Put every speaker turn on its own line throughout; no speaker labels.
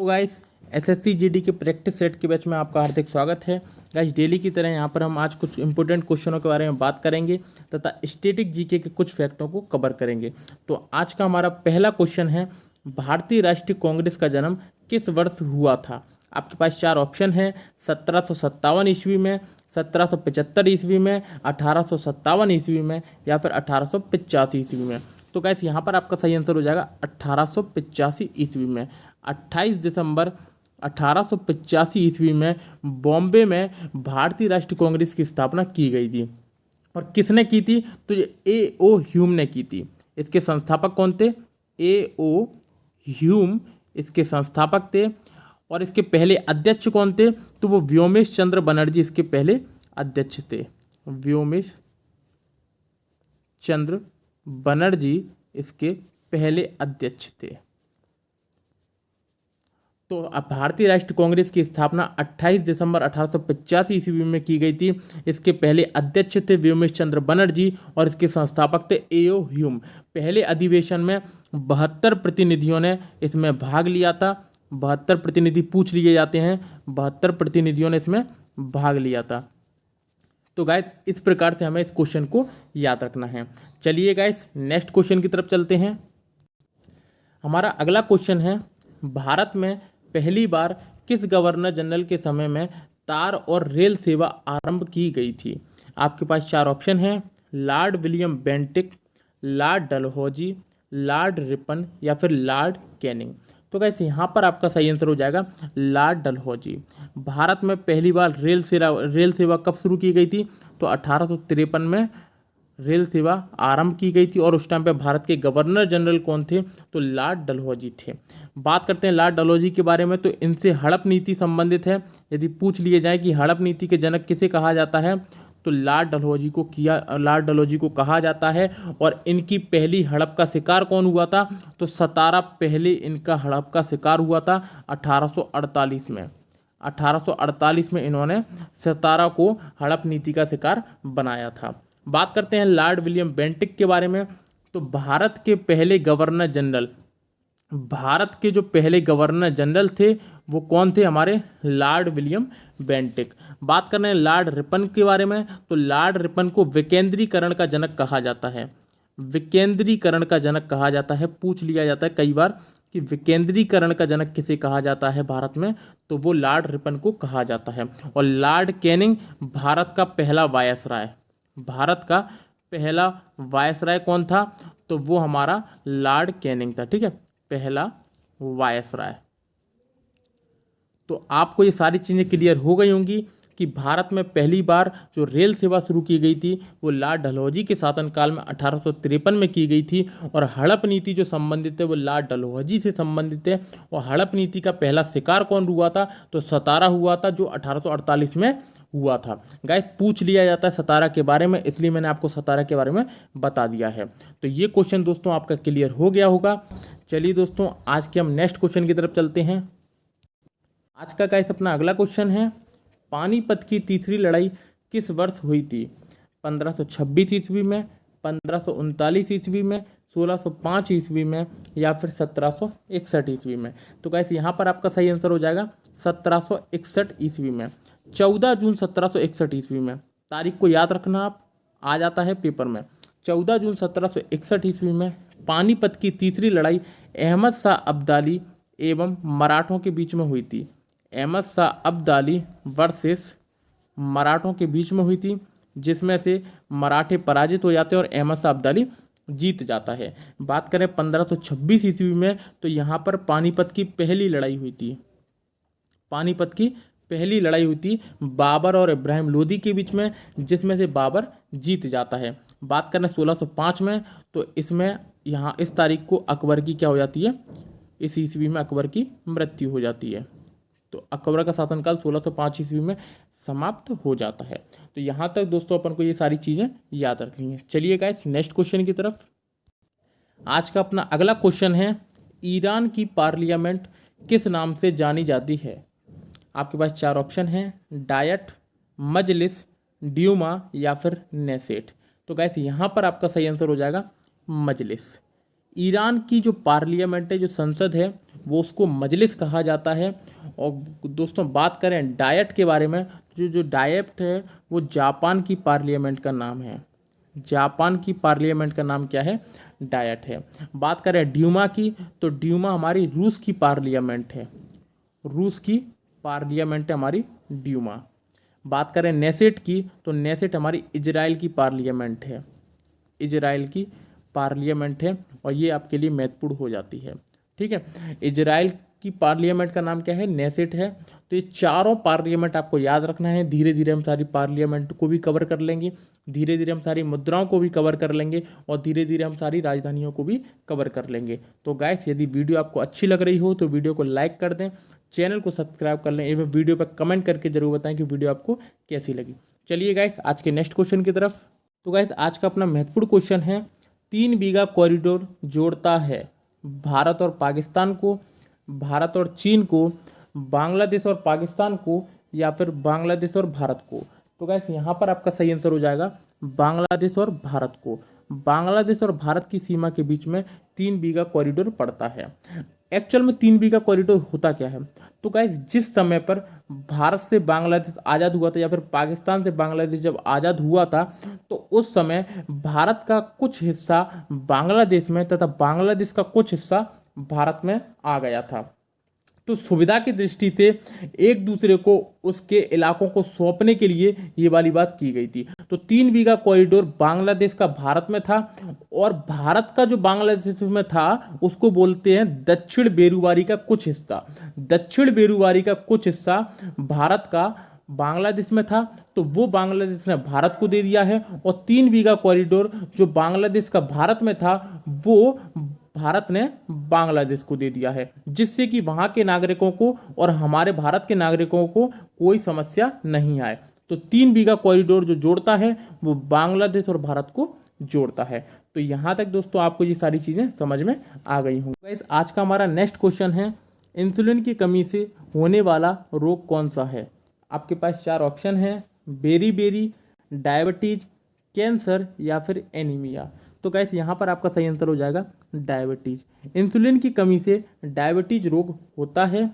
तो guys SSC GD के practice set के बैच में आपका हार्दिक स्वागत है। गाइस डेली की तरह यहाँ पर हम आज कुछ इंपॉर्टेंट क्वेश्चनों के बारे में बात करेंगे तथा स्टैटिक जीके के कुछ फैक्टों को कवर करेंगे। तो आज का हमारा पहला क्वेश्चन है, भारतीय राष्ट्रीय कांग्रेस का जन्म किस वर्ष हुआ था? आपके पास चार ऑप्शन हैं, 1757 ईस्वी में, 1775 ईस्वी में, 1857 ईस्वी में या फिर 1885 ईस्वी में। तो गाइस यहाँ पर आपका सही आंसर हो जाएगा 1885 ईस्वी में। 28 दिसंबर 1885 ईस्वी में बॉम्बे में भारतीय राष्ट्रीय कांग्रेस की स्थापना की गई थी। और किसने की थी? तो ये ए.ओ. ह्यूम ने की थी। इसके संस्थापक कौन थे? ए.ओ. ह्यूम इसके संस्थापक थे। और इसके पहले अध्यक्ष कौन थे? तो वो व्योमेश चंद्र बनर्जी इसके पहले अध्यक्ष थे। व्योमेश चंद्र बनर्जी इसके पहले अध्यक्ष थे। तो भारतीय राष्ट्रीय कांग्रेस की स्थापना 28 दिसंबर 1885 ईस्वी में की गई थी। इसके पहले अध्यक्ष थे व्योमेश चंद्र बनर्जी और इसके संस्थापक थे ए.ओ. ह्यूम। पहले अधिवेशन में 72 प्रतिनिधियों ने इसमें भाग लिया था। 72 प्रतिनिधि पूछ लिए जाते हैं, 72 प्रतिनिधियों ने इसमें भाग लिया था। तो गाइस इस प्रकार से हमें इस क्वेश्चन को याद रखना है। चलिए गाइस नेक्स्ट क्वेश्चन की तरफ चलते हैं। हमारा अगला क्वेश्चन है, भारत में पहली बार किस गवर्नर जनरल के समय में तार और रेल सेवा आरंभ की गई थी? आपके पास चार ऑप्शन हैं, Lord William Bentinck, Lord Dalhousie, Lord Ripon या फिर लॉर्ड कैनिंग। तो गाइस यहाँ पर आपका सही आंसर हो जाएगा लॉर्ड डलहौजी। भारत में पहली बार रेल सेवा कब शुरू की गई थी? तो 1853 में रेल सेवा आरंभ की गई थी। और उस टाइम पे भारत के गवर्नर जनरल कौन थे? तो लॉर्ड डलहौजी थे। बात करते हैं लॉर्ड डलहौजी के बारे में, तो इनसे हड़प नीति संबंधित है। यदि पूछ लिए जाए कि हड़प नीति के जनक किसे कहा जाता है, तो लॉर्ड डलहौजी को कहा जाता है। और इनकी पहली हड़प का शिकार कौन हुआ था? तो सतारा पहले इनका हड़प का शिकार हुआ था 1848 में। 1848 में इन्होंने सतारा को हड़प नीति का शिकार बनाया था। बात करते हैं लॉर्ड विलियम बेंटिक के बारे में, तो भारत के जो पहले गवर्नर जनरल थे वो कौन थे? हमारे लॉर्ड विलियम बेंटिक। बात कर रहे हैं लॉर्ड रिपन के बारे में, तो लॉर्ड रिपन को विकेंद्रीकरण का जनक कहा जाता है। विकेंद्रीकरण का जनक कहा जाता है। पूछ लिया जाता है कई बार कि विकेंद्रीकरण का जनक किसे कहा जाता है भारत में, तो वो लॉर्ड रिपन को कहा जाता है। और लॉर्ड कैनिंग भारत का पहला वायसराय। भारत का पहला वायसराय कौन था? तो वो हमारा लॉर्ड कैनिंग था। ठीक है, पहला वायसराय। तो आपको ये सारी चीज़ें क्लियर हो गई होंगी कि भारत में पहली बार जो रेल सेवा शुरू की गई थी वो लॉर्ड डलहौजी के शासनकाल में 1853 में की गई थी। और हड़प नीति जो संबंधित है वो लॉर्ड डलहौजी से संबंधित है। और हड़प नीति का पहला शिकार कौन हुआ था? तो सतारा हुआ था, जो 1848 में हुआ था। गाइस पूछ लिया जाता है सतारा के बारे में, इसलिए मैंने आपको सतारा के बारे में बता दिया है। तो ये क्वेश्चन दोस्तों आपका क्लियर हो गया होगा। चलिए दोस्तों आज के हम नेक्स्ट क्वेश्चन की तरफ चलते हैं। आज का गाइस अपना अगला क्वेश्चन है, पानीपत की तीसरी लड़ाई किस वर्ष हुई थी? 1526 ईस्वी में, 1539 ईस्वी में, 1605 ईस्वी में या फिर 1761 ईस्वी में। तो गाइस यहाँ पर आपका सही आंसर हो जाएगा 1761 ईस्वी में। 14 जून 1761 ईस्वी में। तारीख को याद रखना, आप आ जाता है पेपर में। 14 जून 1761 ईस्वी में पानीपत की तीसरी लड़ाई अहमद शाह अब्दाली एवं मराठों के बीच में हुई थी। अहमद शाह अब्दाली वर्सेस मराठों के बीच में हुई थी, जिसमें से मराठे पराजित हो जाते हैं और अहमद शाह अब्दाली जीत जाता है। बात करें 1526 ईस्वी में, तो यहाँ पर पानीपत की पहली लड़ाई हुई थी। पानीपत की पहली लड़ाई हुई थी बाबर और इब्राहिम लोदी के बीच में, जिसमें से बाबर जीत जाता है। बात करें 1605 में, तो इसमें यहाँ इस तारीख को अकबर की क्या हो जाती है? इस ईस्वी में अकबर की मृत्यु हो जाती है। तो अकबर का शासनकाल 1605 ईस्वी में समाप्त हो जाता है। तो यहाँ तक दोस्तों अपन को ये सारी चीज़ें याद रखनी है। चलिए गाइस नेक्स्ट क्वेश्चन की तरफ। आज का अपना अगला क्वेश्चन है, ईरान की पार्लियामेंट किस नाम से जानी जाती है? आपके पास चार ऑप्शन हैं, डायट, मजलिस, ड्यूमा या फिर नेसेट। तो गाइस यहाँ पर आपका सही आंसर हो जाएगा मजलिस। ईरान की जो पार्लियामेंट है, जो संसद है, वो उसको मजलिस कहा जाता है। और दोस्तों बात करें डायट के बारे में, जो जो डायट है वो जापान की पार्लियामेंट का नाम है। जापान की पार्लियामेंट का नाम क्या है? डायट है। बात करें ड्यूमा की, तो ड्यूमा हमारी रूस की पार्लियामेंट है। रूस की पार्लियामेंट है हमारी ड्यूमा। बात करें नेसेट की, तो नेसेट हमारी इजराइल की पार्लियामेंट है। इजराइल की पार्लियामेंट है और ये आपके लिए महत्वपूर्ण हो जाती है। ठीक है, इजराइल की पार्लियामेंट का नाम क्या है? नेसेट है। तो ये चारों पार्लियामेंट आपको याद रखना है। धीरे धीरे हम सारी पार्लियामेंट को भी कवर कर लेंगे, धीरे धीरे हम सारी मुद्राओं को भी कवर कर लेंगे और धीरे धीरे हम सारी राजधानियों को भी कवर कर लेंगे। तो गाइस, यदि वीडियो आपको अच्छी लग रही हो तो वीडियो को लाइक कर दें, चैनल को सब्सक्राइब कर लें एवं वीडियो पर कमेंट करके जरूर बताएं कि वीडियो आपको कैसी लगी। चलिए गाइस, आज के नेक्स्ट क्वेश्चन की तरफ। तो गाइस, आज का अपना महत्वपूर्ण क्वेश्चन है, 3 बीघा कॉरिडोर जोड़ता है भारत और पाकिस्तान को, भारत और चीन को, बांग्लादेश और पाकिस्तान को, या फिर बांग्लादेश और भारत को। तो गाइस, यहाँ पर आपका सही आंसर हो जाएगा बांग्लादेश और भारत को। बांग्लादेश और भारत की सीमा के बीच में 3 बीघा कॉरिडोर पड़ता है। एक्चुअल में 3 बीघा कॉरिडोर होता क्या है? तो गाइस, जिस समय पर भारत से बांग्लादेश आज़ाद हुआ था या फिर पाकिस्तान से बांग्लादेश जब आज़ाद हुआ था, तो उस समय भारत का कुछ हिस्सा बांग्लादेश में तथा बांग्लादेश का कुछ हिस्सा भारत में आ गया था। तो सुविधा की दृष्टि से एक दूसरे को उसके इलाकों को सौंपने के लिए ये वाली बात की गई थी। तो 3 बीघा कॉरिडोर बांग्लादेश का भारत में था और भारत का जो बांग्लादेश में था उसको बोलते हैं दक्षिण बेरुवारी का कुछ हिस्सा। दक्षिण बेरुवारी का कुछ हिस्सा भारत का बांग्लादेश में था, तो वो बांग्लादेश ने भारत को दे दिया है। और 3 बीघा कॉरिडोर जो बांग्लादेश का भारत में था वो भारत ने बांग्लादेश को दे दिया है, जिससे कि वहाँ के नागरिकों को और हमारे भारत के नागरिकों को कोई समस्या नहीं आए। तो 3 बीघा कॉरिडोर जो जोड़ता है वो बांग्लादेश और भारत को जोड़ता है। तो यहाँ तक दोस्तों आपको ये सारी चीज़ें समझ में आ गई होंगी। आज का हमारा नेक्स्ट क्वेश्चन है, इंसुलिन की कमी से होने वाला रोग कौन सा है? आपके पास 4 ऑप्शन हैं, बेरी, डायबिटीज, कैंसर या फिर एनीमिया। तो गाइस, यहाँ पर आपका सही आंसर हो जाएगा डायबिटीज। इंसुलिन की कमी से डायबिटीज रोग होता है।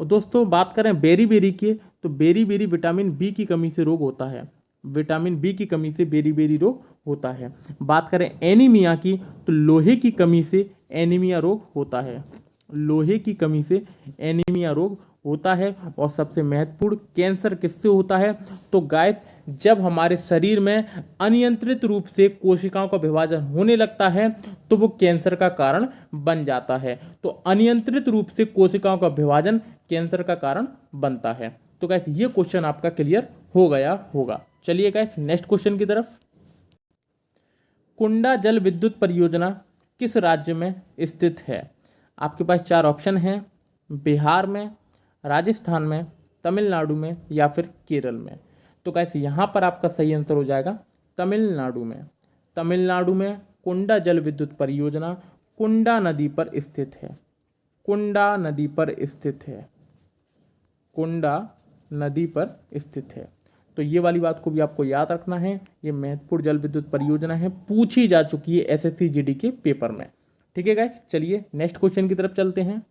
और दोस्तों बात करें बेरी की, तो बेरी विटामिन बी की कमी से रोग होता है। विटामिन बी की कमी से बेरी रोग होता है। बात करें एनीमिया की, तो लोहे की कमी से एनीमिया रोग होता है। लोहे की कमी से एनीमिया रोग होता है। और सबसे महत्वपूर्ण, कैंसर किससे होता है? तो गाइस, जब हमारे शरीर में अनियंत्रित रूप से कोशिकाओं का विभाजन होने लगता है तो वो कैंसर का कारण बन जाता है। तो अनियंत्रित रूप से कोशिकाओं का विभाजन कैंसर का कारण बनता है। तो गाइस, ये क्वेश्चन आपका क्लियर हो गया होगा। चलिए गाइस, नेक्स्ट क्वेश्चन की तरफ। कुंडा जल विद्युत परियोजना किस राज्य में स्थित है? आपके पास 4 ऑप्शन हैं, बिहार में, राजस्थान में, तमिलनाडु में या फिर केरल में। तो गाइस, यहाँ पर आपका सही आंसर हो जाएगा तमिलनाडु में। तमिलनाडु में कुंडा जल विद्युत परियोजना कुंडा नदी पर स्थित है। कुंडा नदी पर स्थित है। कुंडा नदी पर स्थित है। तो ये वाली बात को भी आपको याद रखना है। ये महत्वपूर्ण जल विद्युत परियोजना है, पूछी जा चुकी है एसएससी जीडी के पेपर में। ठीक है गाइस, चलिए नेक्स्ट क्वेश्चन की तरफ चलते हैं।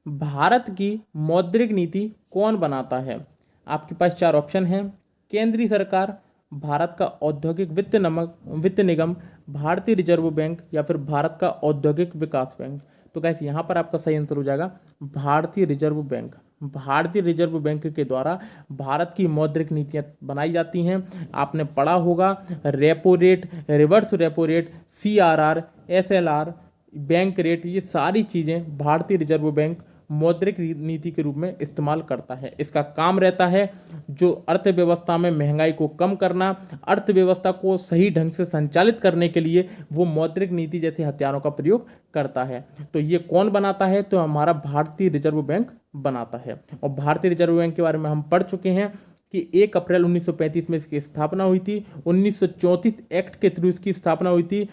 भारत की मौद्रिक नीति कौन बनाता है? आपके पास 4 ऑप्शन हैं, केंद्रीय सरकार, भारत का औद्योगिक वित्त निगम, भारतीय रिजर्व बैंक या फिर भारत का औद्योगिक विकास बैंक। तो गाइस, यहाँ पर आपका सही आंसर हो जाएगा भारतीय रिजर्व बैंक। भारतीय रिजर्व बैंक के द्वारा भारत की मौद्रिक नीतियाँ बनाई जाती हैं। आपने पढ़ा होगा repo rate, reverse repo rate, CRR, SLR, bank rate, ये सारी चीज़ें भारतीय रिजर्व बैंक मौद्रिक नीति के रूप में इस्तेमाल करता है। इसका काम रहता है जो अर्थव्यवस्था में महंगाई को कम करना, अर्थव्यवस्था को सही ढंग से संचालित करने के लिए वो मौद्रिक नीति जैसे हथियारों का प्रयोग करता है। तो ये कौन बनाता है? तो हमारा भारतीय रिजर्व बैंक बनाता है। और भारतीय रिजर्व बैंक के बारे में हम पढ़ चुके हैं कि 1 अप्रैल 1935 में इसकी स्थापना हुई थी। 1934 एक्ट के थ्रू इसकी स्थापना हुई थी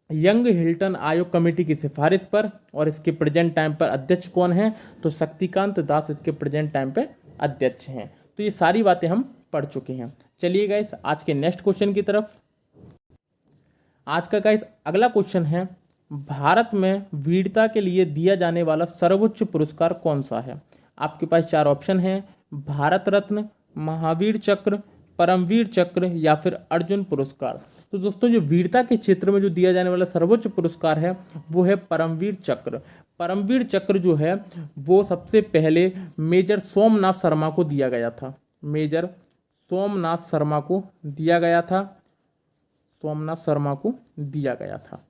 यंग हिल्टन आयोग कमेटी की सिफारिश पर। और इसके प्रेजेंट टाइम पर अध्यक्ष कौन हैं? तो शक्तिकांत दास इसके प्रेजेंट टाइम पे अध्यक्ष हैं। तो ये सारी बातें हम पढ़ चुके हैं। चलिए गाइस, आज के नेक्स्ट क्वेश्चन की तरफ। आज का गाइस अगला क्वेश्चन है, भारत में वीरता के लिए दिया जाने वाला सर्वोच्च पुरस्कार कौन सा है? आपके पास चार ऑप्शन हैं, भारत रत्न, महावीर चक्र, परमवीर चक्र या फिर अर्जुन पुरस्कार। तो दोस्तों जो वीरता के क्षेत्र में जो दिया जाने वाला सर्वोच्च पुरस्कार है वो है परमवीर चक्र। परमवीर चक्र जो है वो सबसे पहले मेजर सोमनाथ शर्मा को दिया गया था। मेजर सोमनाथ शर्मा को दिया गया था। सोमनाथ शर्मा को दिया गया था।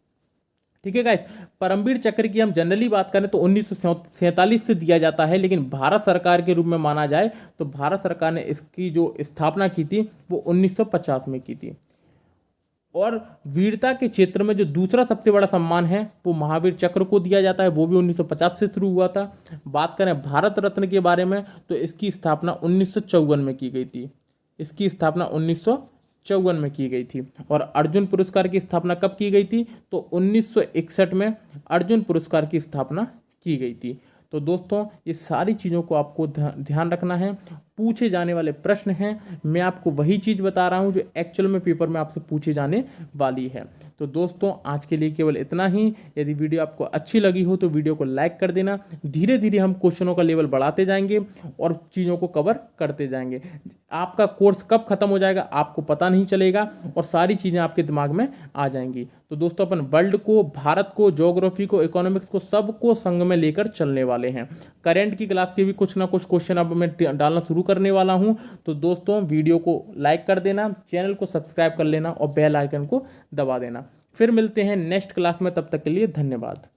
ठीक है गाइस, परमवीर चक्र की हम जनरली बात करें तो 1947 से दिया जाता है, लेकिन भारत सरकार के रूप में माना जाए तो भारत सरकार ने इसकी जो स्थापना की थी वो 1950 में की थी। और वीरता के क्षेत्र में जो दूसरा सबसे बड़ा सम्मान है वो महावीर चक्र को दिया जाता है, वो भी 1950 से शुरू हुआ था। बात करें भारत रत्न के बारे में तो इसकी स्थापना 1954 में की गई थी। इसकी स्थापना 1954 में की गई थी। और अर्जुन पुरस्कार की स्थापना कब की गई थी? तो 1961 में अर्जुन पुरस्कार की स्थापना की गई थी। तो दोस्तों ये सारी चीज़ों को आपको ध्यान रखना है। पूछे जाने वाले प्रश्न हैं, मैं आपको वही चीज़ बता रहा हूँ जो एक्चुअल में पेपर में आपसे पूछे जाने वाली है। तो दोस्तों आज के लिए केवल इतना ही। यदि वीडियो आपको अच्छी लगी हो तो वीडियो को लाइक कर देना। धीरे धीरे हम क्वेश्चनों का लेवल बढ़ाते जाएंगे और चीज़ों को कवर करते जाएंगे। आपका कोर्स कब खत्म हो जाएगा आपको पता नहीं चलेगा और सारी चीज़ें आपके दिमाग में आ जाएंगी। तो दोस्तों अपन वर्ल्ड को, भारत को, ज्योग्राफी को, इकोनॉमिक्स को, सबको संग में लेकर चलने वाले हैं। करंट की क्लास के भी कुछ ना कुछ क्वेश्चन अब मैं डालना शुरू करने वाला हूं। तो दोस्तों वीडियो को लाइक कर देना, चैनल को सब्सक्राइब कर लेना और बेल आइकन को दबा देना। फिर मिलते हैं नेक्स्ट क्लास में, तब तक के लिए धन्यवाद।